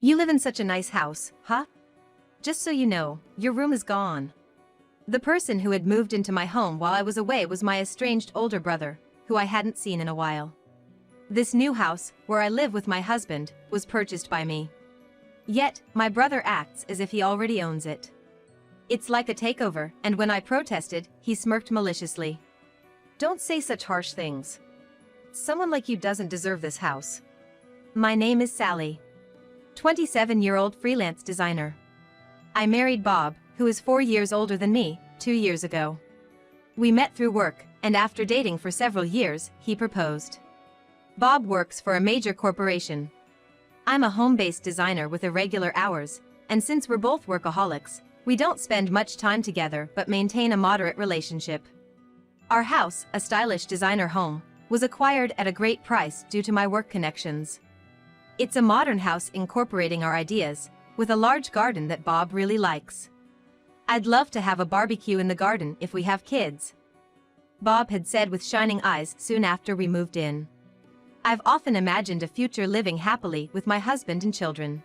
You live in such a nice house, huh? Just so you know, your room is gone. The person who had moved into my home while I was away was my estranged older brother, who I hadn't seen in a while. This new house, where I live with my husband, was purchased by me. Yet, my brother acts as if he already owns it. It's like a takeover, and when I protested, he smirked maliciously. Don't say such harsh things. Someone like you doesn't deserve this house. My name is Sally. 27-year-old freelance designer. I married Bob, who is 4 years older than me, 2 years ago. We met through work, and after dating for several years, he proposed. Bob works for a major corporation. I'm a home-based designer with irregular hours, and since we're both workaholics, we don't spend much time together but maintain a moderate relationship. Our house, a stylish designer home, was acquired at a great price due to my work connections. It's a modern house incorporating our ideas, with a large garden that Bob really likes. I'd love to have a barbecue in the garden if we have kids, Bob had said with shining eyes soon after we moved in. I've often imagined a future living happily with my husband and children.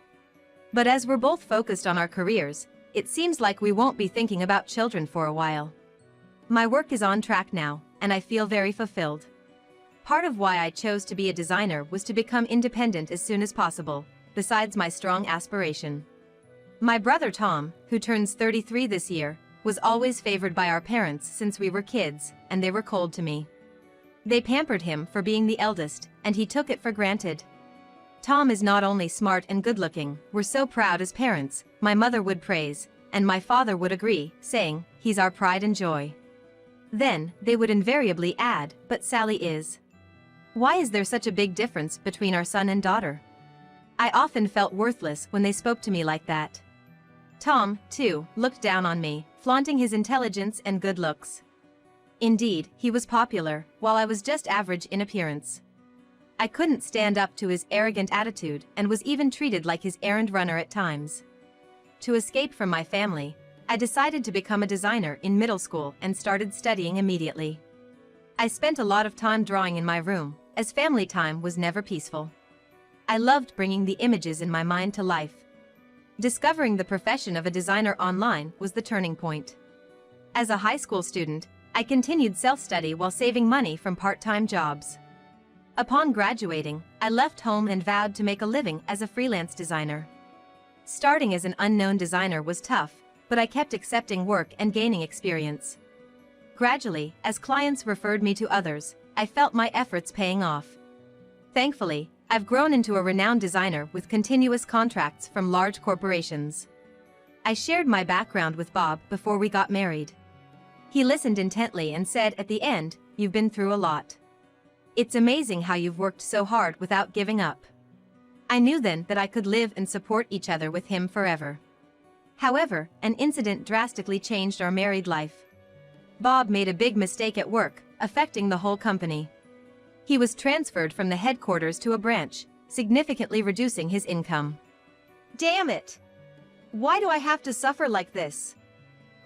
But as we're both focused on our careers, it seems like we won't be thinking about children for a while. My work is on track now, and I feel very fulfilled. Part of why I chose to be a designer was to become independent as soon as possible, besides my strong aspiration. My brother Tom, who turns 33 this year, was always favored by our parents since we were kids, and they were cold to me. They pampered him for being the eldest, and he took it for granted. Tom is not only smart and good-looking, we're so proud as parents, my mother would praise, and my father would agree, saying, he's our pride and joy. Then, they would invariably add, but Sally is. Why is there such a big difference between our son and daughter? I often felt worthless when they spoke to me like that. Tom, too, looked down on me, flaunting his intelligence and good looks. Indeed, he was popular, while I was just average in appearance. I couldn't stand up to his arrogant attitude and was even treated like his errand runner at times. To escape from my family, I decided to become a designer in middle school and started studying immediately. I spent a lot of time drawing in my room, as family time was never peaceful. I loved bringing the images in my mind to life. Discovering the profession of a designer online was the turning point. As a high school student, I continued self-study while saving money from part-time jobs. Upon graduating, I left home and vowed to make a living as a freelance designer. Starting as an unknown designer was tough, but I kept accepting work and gaining experience. Gradually, as clients referred me to others, I felt my efforts paying off. Thankfully, I've grown into a renowned designer with continuous contracts from large corporations. I shared my background with Bob before we got married. He listened intently and said at the end, "You've been through a lot. It's amazing how you've worked so hard without giving up." I knew then that I could live and support each other with him forever. However, an incident drastically changed our married life. Bob made a big mistake at work, affecting the whole company. He was transferred from the headquarters to a branch, significantly reducing his income. Damn it! Why do I have to suffer like this?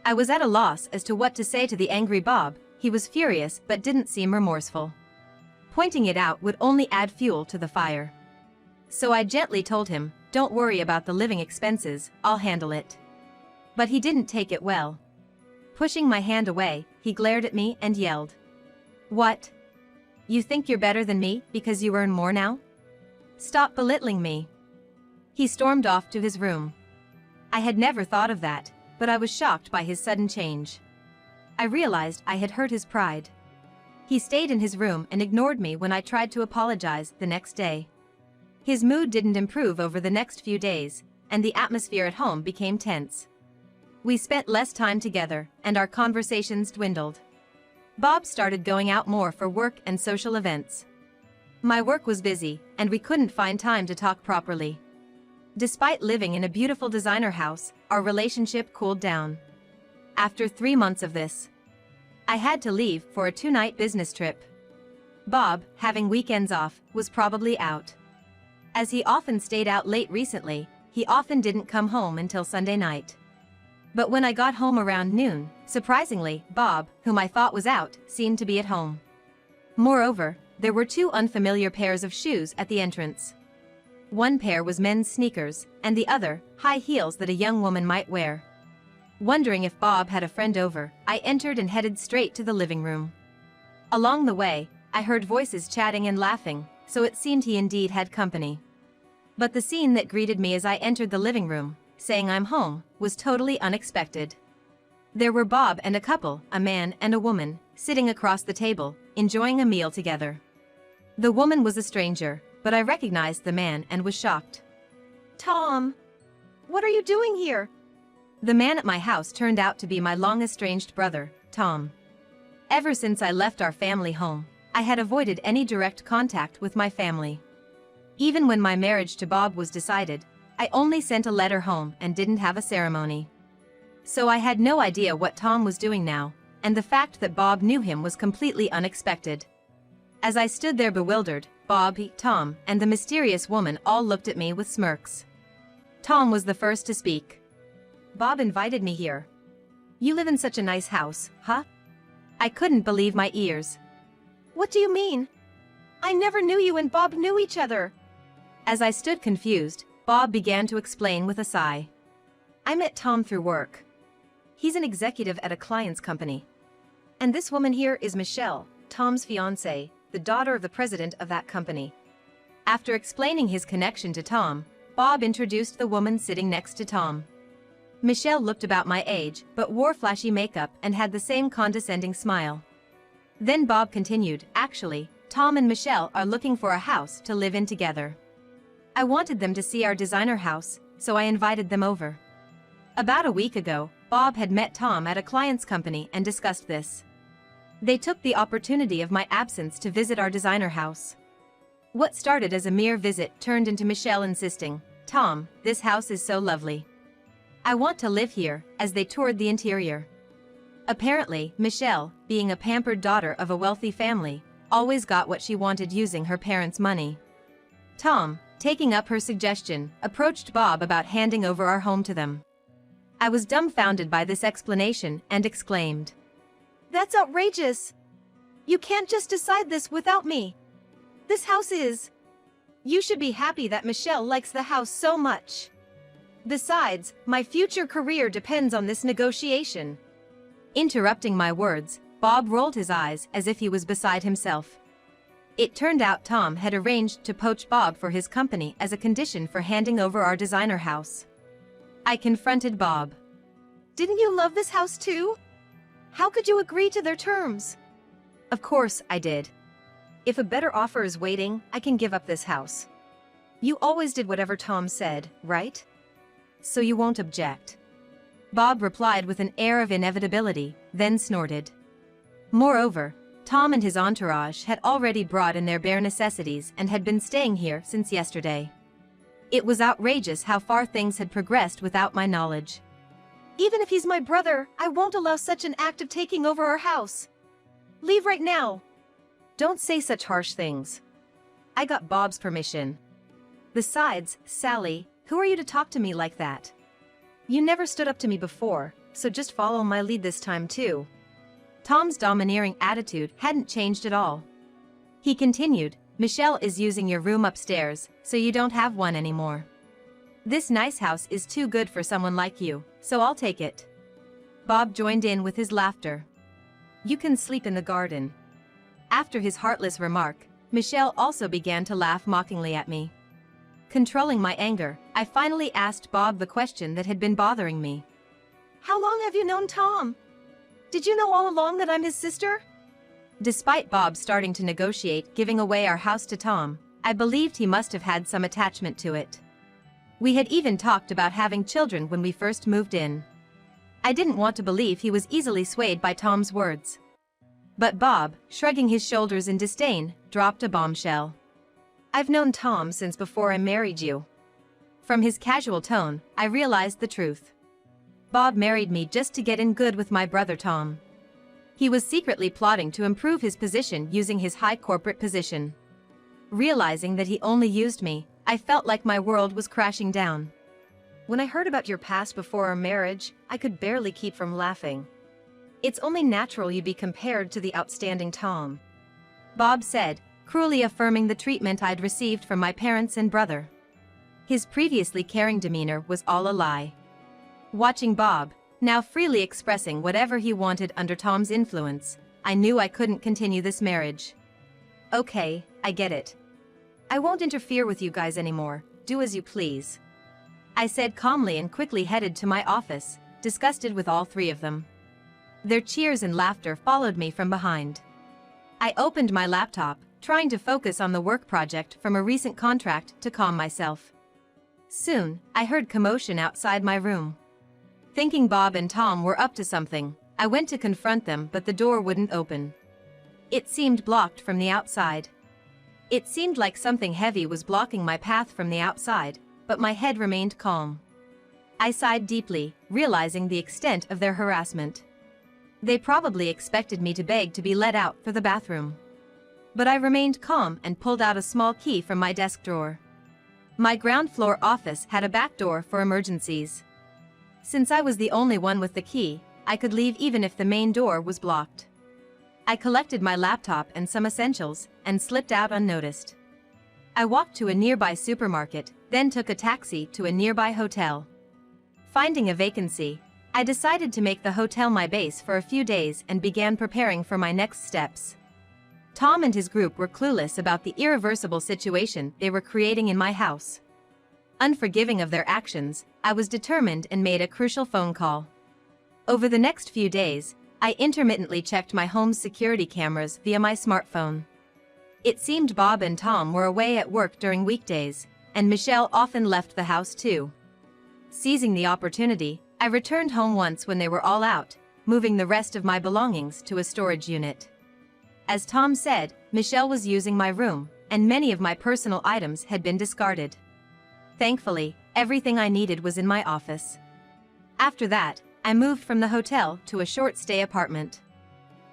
I was at a loss as to what to say to the angry Bob. He was furious but didn't seem remorseful. Pointing it out would only add fuel to the fire. So I gently told him, "Don't worry about the living expenses, I'll handle it." But he didn't take it well. Pushing my hand away, he glared at me and yelled, "What? You think you're better than me because you earn more now? Stop belittling me." He stormed off to his room. I had never thought of that, but I was shocked by his sudden change. I realized I had hurt his pride. He stayed in his room and ignored me when I tried to apologize the next day. His mood didn't improve over the next few days, and the atmosphere at home became tense. We spent less time together, and our conversations dwindled. Bob started going out more for work and social events. My work was busy, and we couldn't find time to talk properly. Despite living in a beautiful designer house, our relationship cooled down. After 3 months of this, I had to leave for a 2-night business trip. Bob, having weekends off, was probably out. As he often stayed out late recently, he often didn't come home until Sunday night. But when I got home around noon, surprisingly, Bob, whom I thought was out, seemed to be at home. Moreover, there were 2 unfamiliar pairs of shoes at the entrance. One pair was men's sneakers, and the other, high heels that a young woman might wear. Wondering if Bob had a friend over, I entered and headed straight to the living room. Along the way, I heard voices chatting and laughing, so it seemed he indeed had company. But the scene that greeted me as I entered the living room, saying I'm home, was totally unexpected. There were Bob and a couple, a man and a woman, sitting across the table, enjoying a meal together. The woman was a stranger, but I recognized the man and was shocked. Tom! What are you doing here? The man at my house turned out to be my long-estranged brother, Tom. Ever since I left our family home, I had avoided any direct contact with my family. Even when my marriage to Bob was decided, I only sent a letter home and didn't have a ceremony. So I had no idea what Tom was doing now, and the fact that Bob knew him was completely unexpected. As I stood there bewildered, Bob, Tom, and the mysterious woman all looked at me with smirks. Tom was the first to speak. Bob invited me here. You live in such a nice house, huh? I couldn't believe my ears. What do you mean? I never knew you and Bob knew each other. As I stood confused, Bob began to explain with a sigh. I met Tom through work. He's an executive at a client's company. And this woman here is Michelle, Tom's fiancée, the daughter of the president of that company. After explaining his connection to Tom, Bob introduced the woman sitting next to Tom. Michelle looked about my age, but wore flashy makeup and had the same condescending smile. Then Bob continued, actually, Tom and Michelle are looking for a house to live in together. I wanted them to see our designer house, so I invited them over. About a week ago, Bob had met Tom at a client's company and discussed this. They took the opportunity of my absence to visit our designer house. What started as a mere visit turned into Michelle insisting, Tom, this house is so lovely. I want to live here, as they toured the interior. Apparently, Michelle, being a pampered daughter of a wealthy family, always got what she wanted using her parents' money. Tom, taking up her suggestion, approached Bob about handing over our home to them. I was dumbfounded by this explanation and exclaimed, That's outrageous! You can't just decide this without me. This house is... You should be happy that Michelle likes the house so much. Besides, my future career depends on this negotiation. Interrupting my words, Bob rolled his eyes as if he was beside himself. It turned out Tom had arranged to poach Bob for his company as a condition for handing over our designer house. I confronted Bob. Didn't you love this house too? How could you agree to their terms? Of course I did. If a better offer is waiting, I can give up this house. You always did whatever Tom said, right? So you won't object. Bob replied with an air of inevitability, then snorted. Moreover, Tom and his entourage had already brought in their bare necessities and had been staying here since yesterday. It was outrageous how far things had progressed without my knowledge. Even if he's my brother, I won't allow such an act of taking over our house. Leave right now. Don't say such harsh things. I got Bob's permission. Besides, Sally, who are you to talk to me like that? You never stood up to me before, so just follow my lead this time too. Tom's domineering attitude hadn't changed at all. He continued, Michelle is using your room upstairs, so you don't have one anymore. This nice house is too good for someone like you, so I'll take it. Bob joined in with his laughter. You can sleep in the garden. After his heartless remark, Michelle also began to laugh mockingly at me. Controlling my anger, I finally asked Bob the question that had been bothering me. How long have you known Tom? Did you know all along that I'm his sister? Despite Bob starting to negotiate giving away our house to Tom, I believed he must have had some attachment to it. We had even talked about having children when we first moved in. I didn't want to believe he was easily swayed by Tom's words. But Bob, shrugging his shoulders in disdain, dropped a bombshell. I've known Tom since before I married you. From his casual tone, I realized the truth. Bob married me just to get in good with my brother Tom. He was secretly plotting to improve his position using his high corporate position. Realizing that he only used me, I felt like my world was crashing down. When I heard about your past before our marriage, I could barely keep from laughing. It's only natural you'd be compared to the outstanding Tom. Bob said, cruelly affirming the treatment I'd received from my parents and brother. His previously caring demeanor was all a lie. Watching Bob, now freely expressing whatever he wanted under Tom's influence, I knew I couldn't continue this marriage. Okay, I get it. I won't interfere with you guys anymore, do as you please. I said calmly and quickly headed to my office, disgusted with all three of them. Their cheers and laughter followed me from behind. I opened my laptop, trying to focus on the work project from a recent contract to calm myself. Soon, I heard commotion outside my room. Thinking Bob and Tom were up to something, I went to confront them, but the door wouldn't open. It seemed blocked from the outside. It seemed like something heavy was blocking my path from the outside, but my head remained calm. I sighed deeply, realizing the extent of their harassment. They probably expected me to beg to be let out for the bathroom. But I remained calm and pulled out a small key from my desk drawer. My ground floor office had a back door for emergencies. Since I was the only one with the key, I could leave even if the main door was blocked. I collected my laptop and some essentials and slipped out unnoticed. I walked to a nearby supermarket, then took a taxi to a nearby hotel. Finding a vacancy, I decided to make the hotel my base for a few days and began preparing for my next steps. Tom and his group were clueless about the irreversible situation they were creating in my house. Unforgiving of their actions, I was determined and made a crucial phone call. Over the next few days, I intermittently checked my home's security cameras via my smartphone. It seemed Bob and Tom were away at work during weekdays, and Michelle often left the house too. Seizing the opportunity, I returned home once when they were all out, moving the rest of my belongings to a storage unit. As Tom said, Michelle was using my room, and many of my personal items had been discarded. Thankfully, everything I needed was in my office. After that, I moved from the hotel to a short-stay apartment.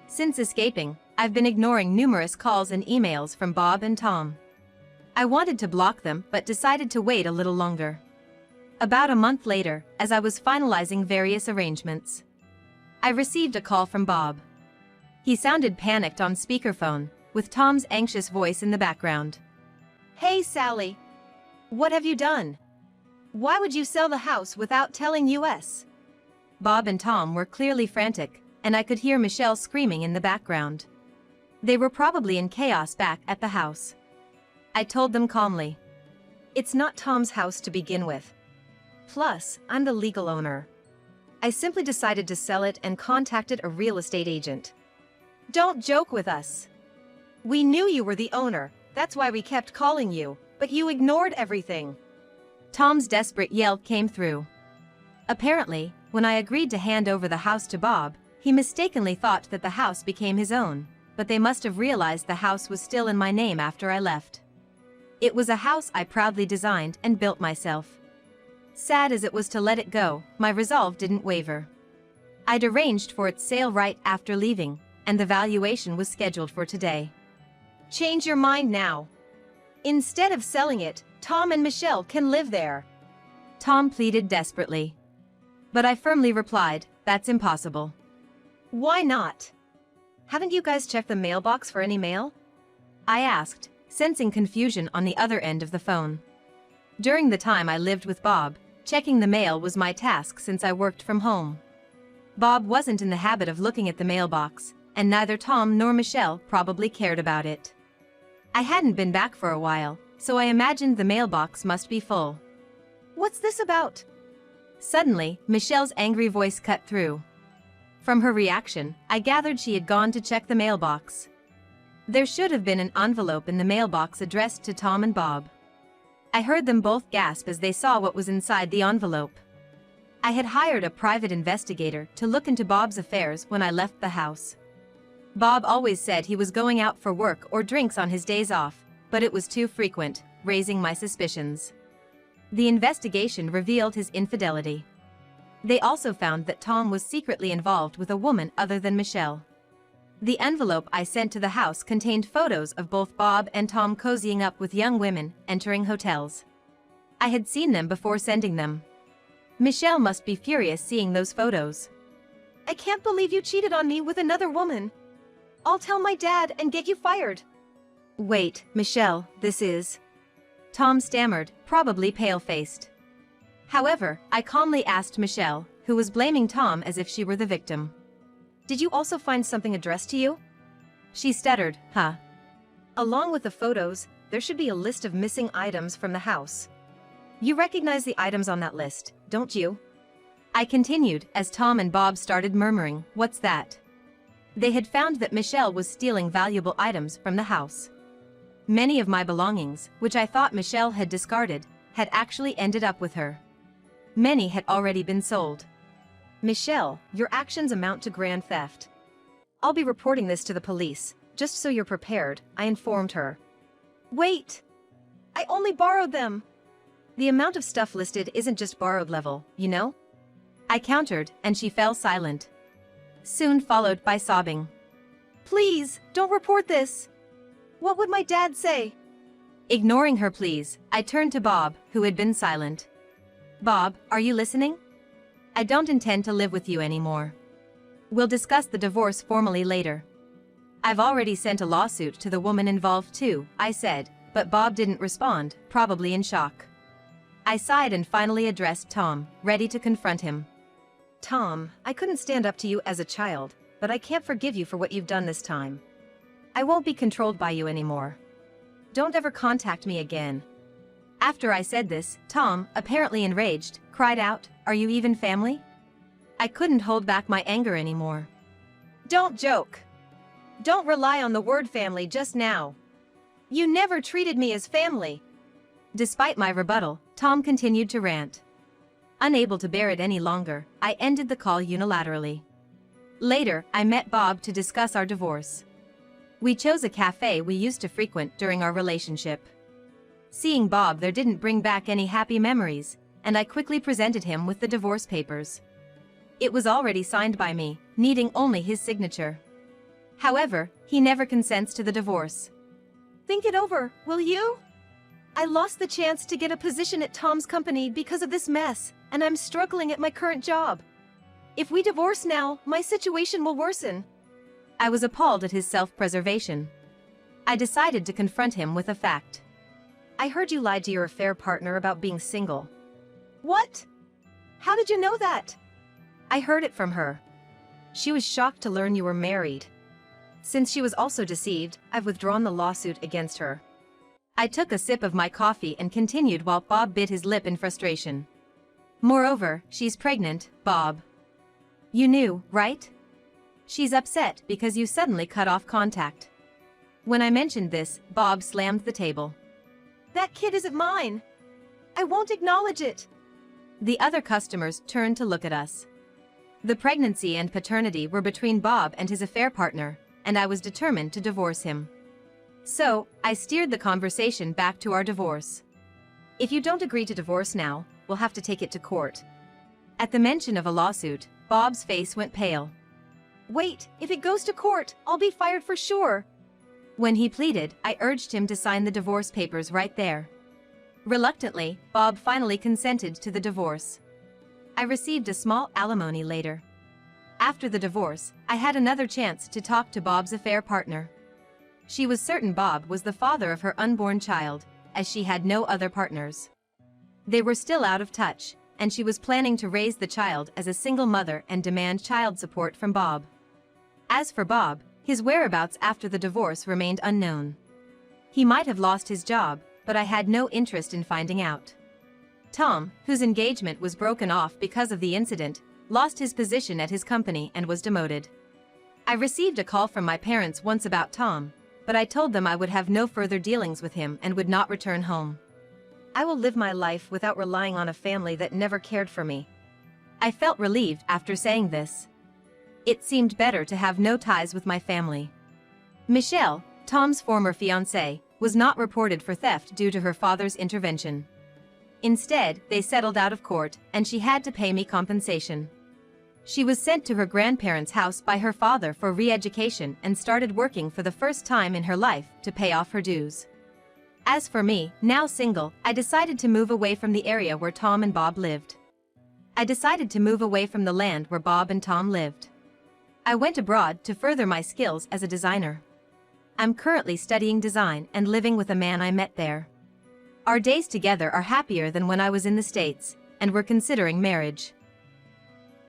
Since escaping, I've been ignoring numerous calls and emails from Bob and Tom. I wanted to block them but decided to wait a little longer. About a month later, as I was finalizing various arrangements, I received a call from Bob. He sounded panicked on speakerphone, with Tom's anxious voice in the background. Hey Sally. What have you done? Why would you sell the house without telling us? Bob and Tom were clearly frantic, and I could hear Michelle screaming in the background. They were probably in chaos back at the house. I told them calmly. It's not Tom's house to begin with. Plus, I'm the legal owner. I simply decided to sell it and contacted a real estate agent. Don't joke with us. We knew you were the owner, that's why we kept calling you, but you ignored everything. Tom's desperate yell came through. Apparently, when I agreed to hand over the house to Bob, he mistakenly thought that the house became his own, but they must have realized the house was still in my name after I left. It was a house I proudly designed and built myself. Sad as it was to let it go, my resolve didn't waver. I'd arranged for its sale right after leaving, and the valuation was scheduled for today. Change your mind now. Instead of selling it, Tom and Michelle can live there. Tom pleaded desperately. But I firmly replied, that's impossible. Why not? Haven't you guys checked the mailbox for any mail? I asked, sensing confusion on the other end of the phone. During the time I lived with Bob, checking the mail was my task since I worked from home. Bob wasn't in the habit of looking at the mailbox, and neither Tom nor Michelle probably cared about it. I hadn't been back for a while, so I imagined the mailbox must be full. What's this about? Suddenly, Michelle's angry voice cut through. From her reaction, I gathered she had gone to check the mailbox. There should have been an envelope in the mailbox addressed to Tom and Bob. I heard them both gasp as they saw what was inside the envelope. I had hired a private investigator to look into Bob's affairs when I left the house. Bob always said he was going out for work or drinks on his days off, but it was too frequent, raising my suspicions. The investigation revealed his infidelity. They also found that Tom was secretly involved with a woman other than Michelle. The envelope I sent to the house contained photos of both Bob and Tom cozying up with young women, entering hotels. I had seen them before sending them. Michelle must be furious seeing those photos. I can't believe you cheated on me with another woman. I'll tell my dad and get you fired. Wait, Michelle, this is... Tom stammered, probably pale-faced. However, I calmly asked Michelle, who was blaming Tom as if she were the victim. Did you also find something addressed to you? She stuttered, huh? Along with the photos, there should be a list of missing items from the house. You recognize the items on that list, don't you? I continued as Tom and Bob started murmuring, "What's that?" They had found that Michelle was stealing valuable items from the house. Many of my belongings, which I thought Michelle had discarded, had actually ended up with her. Many had already been sold. Michelle, your actions amount to grand theft. I'll be reporting this to the police, just so you're prepared, I informed her. Wait! I only borrowed them! The amount of stuff listed isn't just borrowed level, you know? I countered, and she fell silent. Soon followed by sobbing. Please, don't report this! What would my dad say? Ignoring her pleas, I turned to Bob, who had been silent. Bob, are you listening? I don't intend to live with you anymore. We'll discuss the divorce formally later. I've already sent a lawsuit to the woman involved too, I said, but Bob didn't respond, probably in shock. I sighed and finally addressed Tom, ready to confront him. Tom, I couldn't stand up to you as a child, but I can't forgive you for what you've done this time. I won't be controlled by you anymore. Don't ever contact me again. After I said this, Tom, apparently enraged, cried out, "Are you even family?" I couldn't hold back my anger anymore. Don't joke. Don't rely on the word family just now. You never treated me as family. Despite my rebuttal, Tom continued to rant. Unable to bear it any longer, I ended the call unilaterally. Later, I met Bob to discuss our divorce. We chose a cafe we used to frequent during our relationship. Seeing Bob there didn't bring back any happy memories, and I quickly presented him with the divorce papers. It was already signed by me, needing only his signature. However, he never consents to the divorce. Think it over, will you? I lost the chance to get a position at Tom's company because of this mess, and I'm struggling at my current job. If we divorce now, my situation will worsen. I was appalled at his self-preservation. I decided to confront him with a fact. I heard you lied to your affair partner about being single. What? How did you know that? I heard it from her. She was shocked to learn you were married. Since she was also deceived, I've withdrawn the lawsuit against her. I took a sip of my coffee and continued while Bob bit his lip in frustration. Moreover, she's pregnant, Bob. You knew, right? She's upset because you suddenly cut off contact. When I mentioned this, Bob slammed the table. That kid isn't mine. I won't acknowledge it. The other customers turned to look at us. The pregnancy and paternity were between Bob and his affair partner, and I was determined to divorce him. So, I steered the conversation back to our divorce. If you don't agree to divorce now, we'll have to take it to court. At the mention of a lawsuit, Bob's face went pale. Wait, if it goes to court, I'll be fired for sure. When he pleaded, I urged him to sign the divorce papers right there. Reluctantly, Bob finally consented to the divorce. I received a small alimony later. After the divorce, I had another chance to talk to Bob's affair partner. She was certain Bob was the father of her unborn child, as she had no other partners. They were still out of touch, and she was planning to raise the child as a single mother and demand child support from Bob. As for Bob, his whereabouts after the divorce remained unknown. He might have lost his job, but I had no interest in finding out. Tom, whose engagement was broken off because of the incident, lost his position at his company and was demoted. I received a call from my parents once about Tom, but I told them I would have no further dealings with him and would not return home. I will live my life without relying on a family that never cared for me. I felt relieved after saying this. It seemed better to have no ties with my family. Michelle, Tom's former fiancée, was not reported for theft due to her father's intervention. Instead, they settled out of court, and she had to pay me compensation. She was sent to her grandparents' house by her father for re-education and started working for the first time in her life to pay off her dues. As for me, now single, I decided to move away from the area where Tom and Bob lived. I decided to move away from the land where Bob and Tom lived. I went abroad to further my skills as a designer. I'm currently studying design and living with a man I met there. Our days together are happier than when I was in the States, and we're considering marriage.